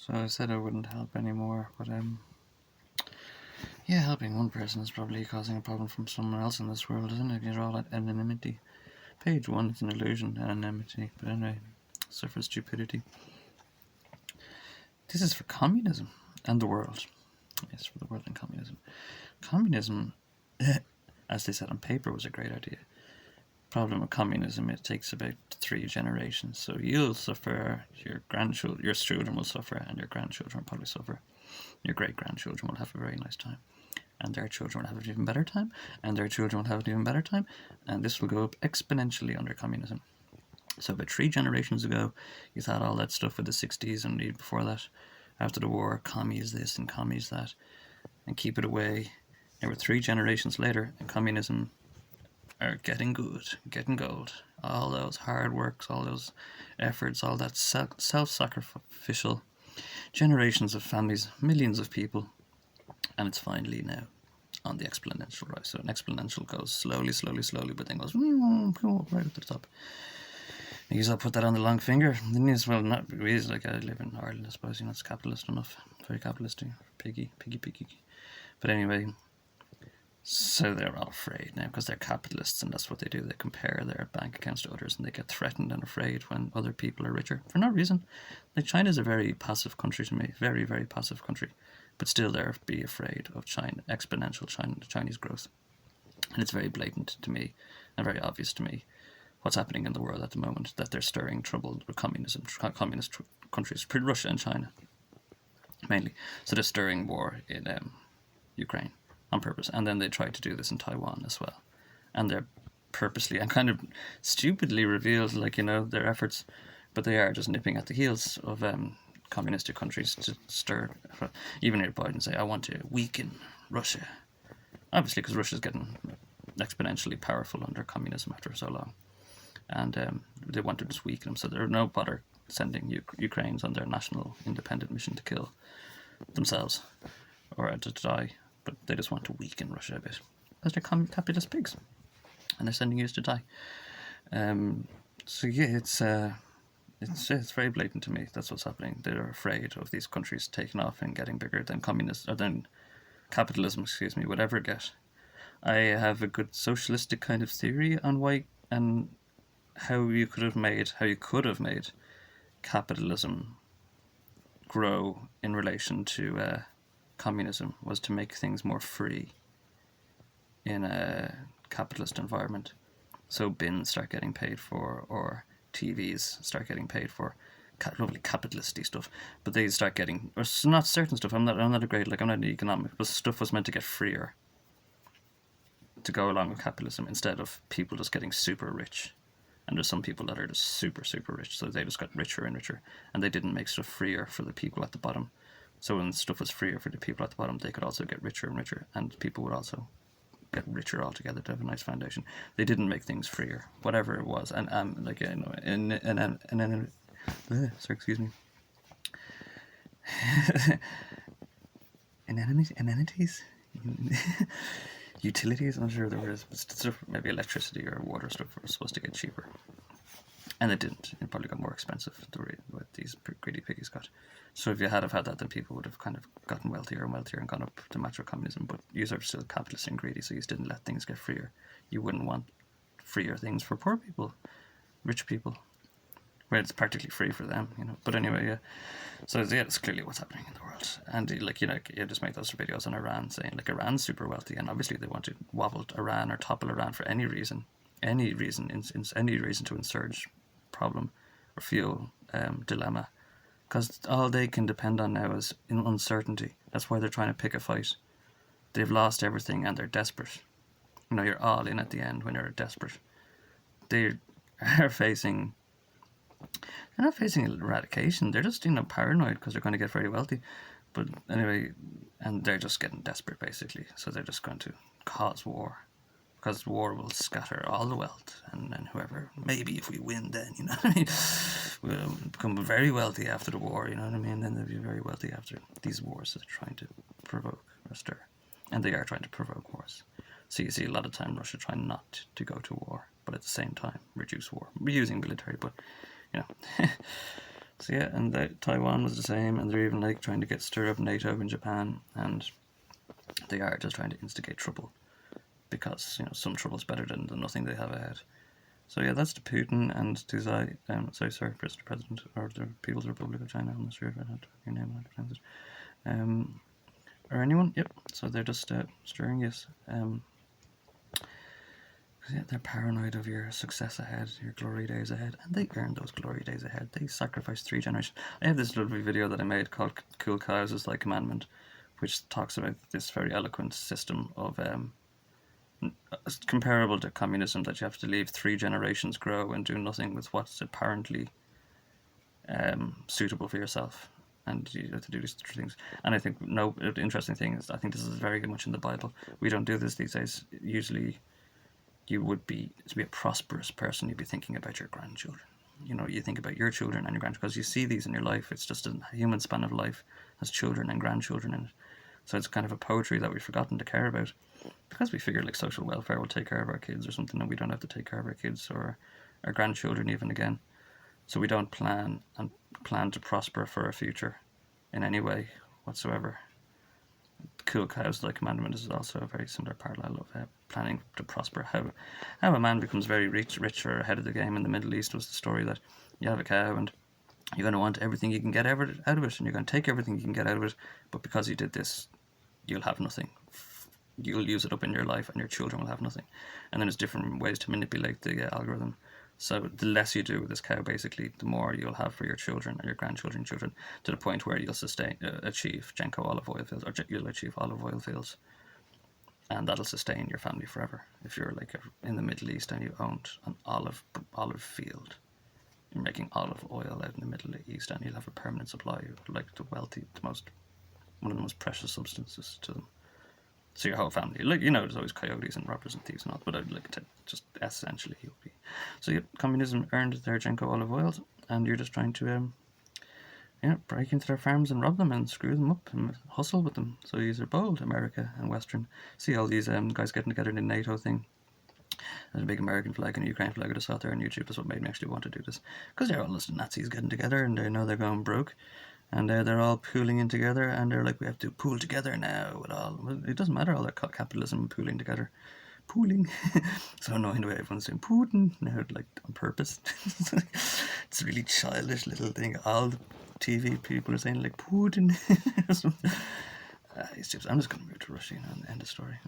So I said I wouldn't help anymore, but yeah, helping one person is probably causing a problem from someone else in this world, isn't it? You're all at anonymity. Page 1, it's an illusion, anonymity. But anyway, suffer stupidity. This is for communism and the world. Yes, for the world and communism. Communism, as they said on paper, was a great idea. Problem with communism, it takes about 3 generations. So you'll suffer, your children will suffer, and your grandchildren will probably suffer. Your great-grandchildren will have a very nice time. And their children will have an even better time, and their children will have an even better time, and this will go up exponentially under communism. So about 3 generations ago, you had all that stuff with the 60s and before that, after the war, commies this and commies that, and keep it away. There were 3 generations later, and communism are getting good, getting gold. All those hard works, all those efforts, all that self-sacrificial generations of families, millions of people, and it's finally now on the exponential rise. So an exponential goes slowly, but then goes right up to the top. You just put that on the long finger. Then you well, not really, like I live in Ireland, I suppose, it's capitalist enough, very capitalistic, piggy. But anyway, so they're all afraid now because they're capitalists, and that's what they do. They compare their bank accounts to others, and they get threatened and afraid when other people are richer for no reason. Like China's a very passive country to me, very, very passive country, but still they're be afraid of China, exponential Chinese growth, and it's very blatant to me and very obvious to me what's happening in the world at the moment, that they're stirring trouble with communist countries, Russia and China mainly. So they're stirring war in Ukraine on purpose, and then they try to do this in Taiwan as well, and they're purposely and kind of stupidly revealed their efforts, but they are just nipping at the heels of communistic countries to stir. Even hear Biden say, I want to weaken Russia, obviously because Russia's getting exponentially powerful under communism after so long, and they want to just weaken them, so they're no bother sending Ukrainians on their national independent mission to kill themselves or to die, but they just want to weaken Russia a bit because they're capitalist pigs and they're sending you to die. So yeah, it's very blatant to me. That's what's happening. They're afraid of these countries taking off and getting bigger than than capitalism, would ever get. I have a good socialistic kind of theory on why and how you could have made capitalism grow in relation to communism was to make things more free in a capitalist environment. So bins start getting paid for, or TVs start getting paid for, lovely capitalisty stuff. But they start getting, or not certain stuff. I'm not a great, I'm not an economic, but stuff was meant to get freer to go along with capitalism instead of people just getting super rich. And there's some people that are just super, super rich, so they just got richer and richer, and they didn't make stuff freer for the people at the bottom. So when stuff was freer for the people at the bottom, they could also get richer and richer, and people would also get richer altogether to have a nice foundation. They didn't make things freer, whatever it was, and excuse me, amenities, utilities. I'm sure there was stuff, maybe electricity or water stuff was supposed to get cheaper, and it didn't. It probably got more expensive. What these greedy piggies got. So if you had that, then people would have kind of gotten wealthier and gone up to match with communism. But you are still capitalist and greedy, so you didn't let things get freer. You wouldn't want freer things for poor people, rich people, where it's practically free for them, But anyway, yeah. So yeah, that's clearly what's happening in the world. And you just make those videos on Iran saying Iran's super wealthy, and obviously they want to wobble Iran or topple Iran for any reason to insurge problem or fuel dilemma, because all they can depend on now is uncertainty. That's why they're trying to pick a fight. They've lost everything and they're desperate. You're all in at the end when you're desperate. They are facing. They're not facing eradication. They're just paranoid because they're going to get very wealthy. But anyway, and they're just getting desperate basically. So they're just going to cause war, because war will scatter all the wealth, and whoever, maybe if we win, then we'll become very wealthy after the war. Then they'll be very wealthy after these wars that are trying to provoke or stir, and they are trying to provoke wars. So you see a lot of time Russia trying not to go to war, but at the same time reduce war. We're using military, but So yeah, and Taiwan was the same, and they're even like trying to stir up NATO in Japan, and they are just trying to instigate trouble because some trouble's better than the nothing they have ahead. So yeah, that's the Putin and Tuzai. Sorry, Mr. President, or the People's Republic of China. I'm not sure if I had your name how to pronounce it. Or anyone? Yep. So they're just stirring, yes. Yeah, they're paranoid of your success ahead, your glory days ahead, and they earned those glory days ahead. They sacrificed 3 generations. I have this lovely video that I made called "Cool Cows is Like Commandment," which talks about this very eloquent system of comparable to communism, that you have to leave 3 generations grow and do nothing with what's apparently suitable for yourself, and you have to do these things. And I think the interesting thing is I think this is very much in the Bible. We don't do this these days. Usually, you would be to be a prosperous person, you'd be thinking about your grandchildren. You think about your children and your grandchildren because you see these in your life. It's just a human span of life has children and grandchildren in it. So it's kind of a poetry that we've forgotten to care about because we figure like social welfare will take care of our kids or something, and we don't have to take care of our kids or our grandchildren even again. So we don't plan to prosper for a future in any way whatsoever. Cool Cows Like Commandment is also a very similar parallel of planning to prosper. How a man becomes very rich or ahead of the game in the Middle East was the story that you have a cow and you're going to want everything you can get out of it, and you're going to take everything you can get out of it, but because you did this, you'll have nothing. You'll use it up in your life and your children will have nothing. And then there's different ways to manipulate the algorithm. So the less you do with this cow, basically, the more you'll have for your children and your grandchildren, children, to the point where you'll achieve Genco olive oil fields, or you'll achieve olive oil fields, and that'll sustain your family forever. If you're like in the Middle East and you owned an olive field, you're making olive oil out in the Middle East, and you'll have a permanent supply of like the wealthy, one of the most precious substances to them. So your whole family, there's always coyotes and robbers and thieves and all, but I'd like to just essentially you'll be. So yeah, communism earned their Genco olive oils, and you're just trying to break into their farms and rob them and screw them up and hustle with them. So these are bold, America and Western. See all these guys getting together in the NATO thing. There's a big American flag and a Ukraine flag I just saw there on YouTube. That's what made me actually want to do this, because they're all just Nazis getting together and they know they're going broke. And they're all pooling in together, and they're like, we have to pool together now. It doesn't matter, all that capitalism pooling together. Pooling. So annoying the way everyone's saying Putin now, like on purpose. It's a really childish little thing. All the TV people are saying like Putin. I'm just going to move to Russia and end the story.